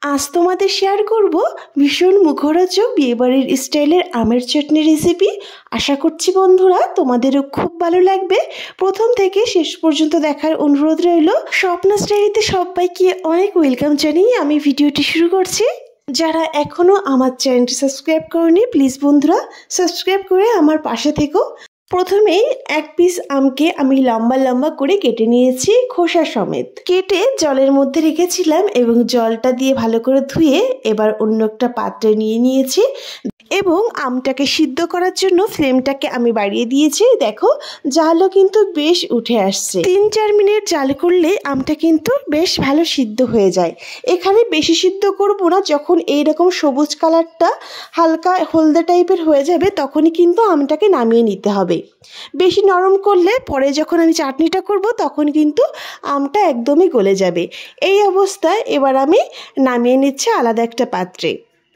আজ তোমাদের শেয়ার করব ভীষণ মুখরোচক বিয়েবাড়ির স্টাইলের আমের চাটনি রেসিপি। আশা করছি বন্ধুরা তোমাদেরও খুব ভালো লাগবে। প্রথম থেকে শেষ পর্যন্ত দেখার অনুরোধ রইল। স্বপ্নাস ডায়েরিতে সবাইকে অনেক ওয়েলকাম জানিয়ে আমি ভিডিওটি শুরু করছি। যারা এখনও আমার চ্যানেলটি সাবস্ক্রাইব করেনি প্লিজ বন্ধুরা সাবস্ক্রাইব করে আমার পাশে থেকো। প্রথমেই এক পিস আমকে আমি লম্বা লম্বা করে কেটে নিয়েছি, খোসা সমেত কেটে জলের মধ্যে রেখেছিলাম এবং জলটা দিয়ে ভালো করে ধুয়ে এবার অন্য একটা পাত্রে নিয়ে নিয়েছি এবং আমটাকে সিদ্ধ করার জন্য ফ্লেমটাকে আমি বাড়িয়ে দিয়েছি। দেখো জালও কিন্তু বেশ উঠে আসছে। 3-4 মিনিট জাল করলে আমটা কিন্তু বেশ ভালো সিদ্ধ হয়ে যায়। এখানে বেশি সিদ্ধ করব না, যখন এইরকম সবুজ কালারটা হালকা হলদে টাইপের হয়ে যাবে তখনই কিন্তু আমটাকে নামিয়ে নিতে হবে। বেশি নরম করলে পরে যখন আমি চাটনিটা করব তখন কিন্তু আমটা একদমই গলে যাবে। এই অবস্থায় এবার আমি নামিয়ে নিচ্ছি আলাদা একটা পাত্রে।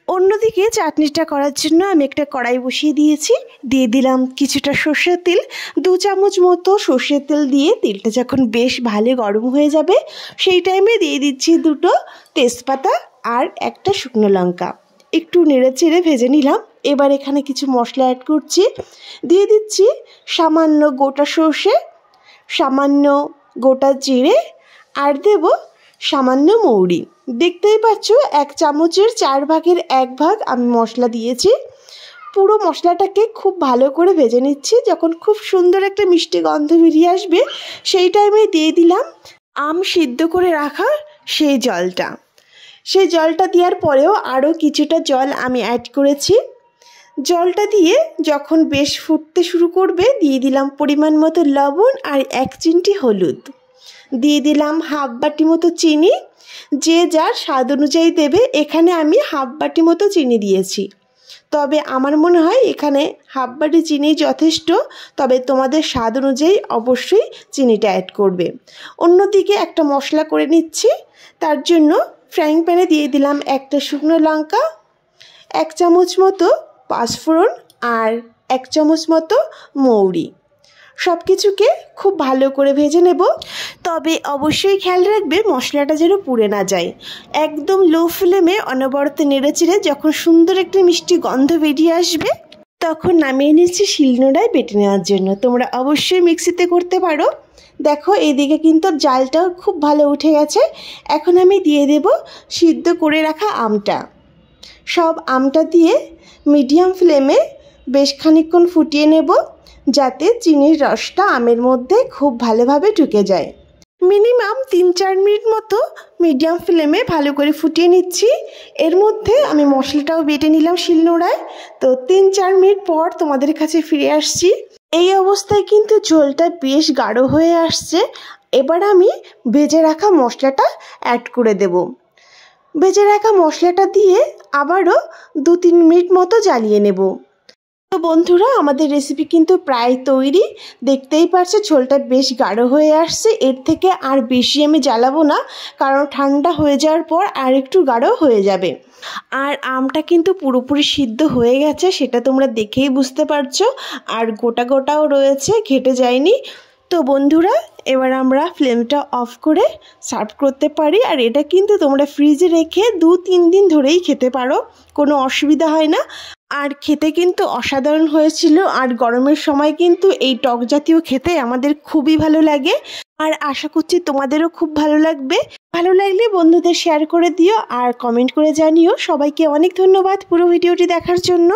অন্যদিকে চাটনিটা করার জন্য আমি একটা কড়াই বসিয়ে দিয়েছি, দিয়ে দিলাম কিছুটা সর্ষের তেল। 2 চামচ মতো সর্ষের তেল দিয়ে তেলটা যখন বেশ ভালো গরম হয়ে যাবে সেই টাইমে দিয়ে দিচ্ছি 2টো তেজপাতা আর একটা শুকনো লঙ্কা। একটু নেড়ে চেড়ে ভেজে নিলাম। এবার এখানে কিছু মশলা অ্যাড করছি। দিয়ে দিচ্ছি সামান্য গোটা সর্ষে, সামান্য গোটা জিরে আর দেব সামান্য মৌরি। দেখতেই পাচ্ছ 1 চামচের 4 ভাগের 1 ভাগ আমি মশলা দিয়েছি। পুরো মশলাটাকে খুব ভালো করে ভেজে নিচ্ছি। যখন খুব সুন্দর একটা মিষ্টি গন্ধ বেরিয়ে আসবে সেই টাইমে দিয়ে দিলাম আম সিদ্ধ করে রাখা সেই জলটা। সেই জলটা দেওয়ার পরেও আরও কিছুটা জল আমি অ্যাড করেছি। জলটা দিয়ে যখন বেশ ফুটতে শুরু করবে দিয়ে দিলাম পরিমাণ মতো লবণ আর 1 চিমটি হলুদ। দিয়ে দিলাম হাফ বাটি মতো চিনি, যে যার স্বাদ অনুযায়ী দেবে। এখানে আমি হাফ বাটি মতো চিনি দিয়েছি, তবে আমার মনে হয় এখানে হাফ বাটি চিনি যথেষ্ট, তবে তোমাদের স্বাদ অনুযায়ী অবশ্যই চিনিটা অ্যাড করবে। অন্যদিকে একটা মশলা করে নিচ্ছি। তার জন্য ফ্রাইং প্যানে দিয়ে দিলাম একটা শুকনো লঙ্কা, 1 চামচ মতো পাঁচফোড়ন আর 1 চামচ মতো মৌরি। সব কিছুকে খুব ভালো করে ভেজে নেব, তবে অবশ্যই খেয়াল রাখবে মশলাটা যেন পুড়ে না যায়। একদম লো ফ্লেমে অনবরত নেড়েচেড়ে যখন সুন্দর একটা মিষ্টি গন্ধ বেরিয়ে আসবে তখন নামিয়ে নিচ্ছি শিলনোড়ায় বেটে নেওয়ার জন্য। তোমরা অবশ্যই মিক্সিতে করতে পারো। দেখো এইদিকে কিন্তু জালটাও খুব ভালো উঠে গেছে। এখন আমি দিয়ে দেব সিদ্ধ করে রাখা আমটা। সব আমটা দিয়ে মিডিয়াম ফ্লেমে বেশ খানিকক্ষণ ফুটিয়ে নেব, যাতে চিনির রসটা আমের মধ্যে খুব ভালোভাবে ঢুকে যায়। মিনিমাম 3-4 মিনিট মতো মিডিয়াম ফ্লেমে ভালো করে ফুটিয়ে নিচ্ছি। এর মধ্যে আমি মশলাটাও বেটে নিলাম শিলনোড়ায়। তো 3-4 মিনিট পর তোমাদের কাছে ফিরে আসছি। এই অবস্থায় কিন্তু ঝোলটা বেশ গাঢ় হয়ে আসছে। এবার আমি ভেজে রাখা মশলাটা অ্যাড করে দেব। ভেজে রাখা মশলাটা দিয়ে আবারও 2-3 মিনিট মতো জ্বালিয়ে নেব। তো বন্ধুরা আমাদের রেসিপি কিন্তু প্রায় তৈরি। দেখতেই পারছো ঝোলটা বেশ গাঢ় হয়ে আসছে। এর থেকে আর বেশি আমি জ্বালাবো না, কারণ ঠান্ডা হয়ে যাওয়ার পর আর একটু গাঢ় হয়ে যাবে। আর আমটা কিন্তু পুরোপুরি সিদ্ধ হয়ে গেছে, সেটা তোমরা দেখেই বুঝতে পারছো। আর গোটা গোটাও রয়েছে, ঘেটে যায়নি। তো বন্ধুরা এবার আমরা ফ্লেমটা অফ করে সার্ভ করতে পারি। আর এটা কিন্তু তোমরা ফ্রিজে রেখে 2-3 দিন ধরেই খেতে পারো, কোনো অসুবিধা হয় না। আর খেতে কিন্তু অসাধারণ হয়েছিল। আর গরমের সময় কিন্তু এই টক জাতীয় খেতে আমাদের খুবই ভালো লাগে। আর আশা করছি তোমাদেরও খুব ভালো লাগবে। ভালো লাগলে বন্ধুদের শেয়ার করে দিও আর কমেন্ট করে জানিও। সবাইকে অনেক ধন্যবাদ পুরো ভিডিওটি দেখার জন্য।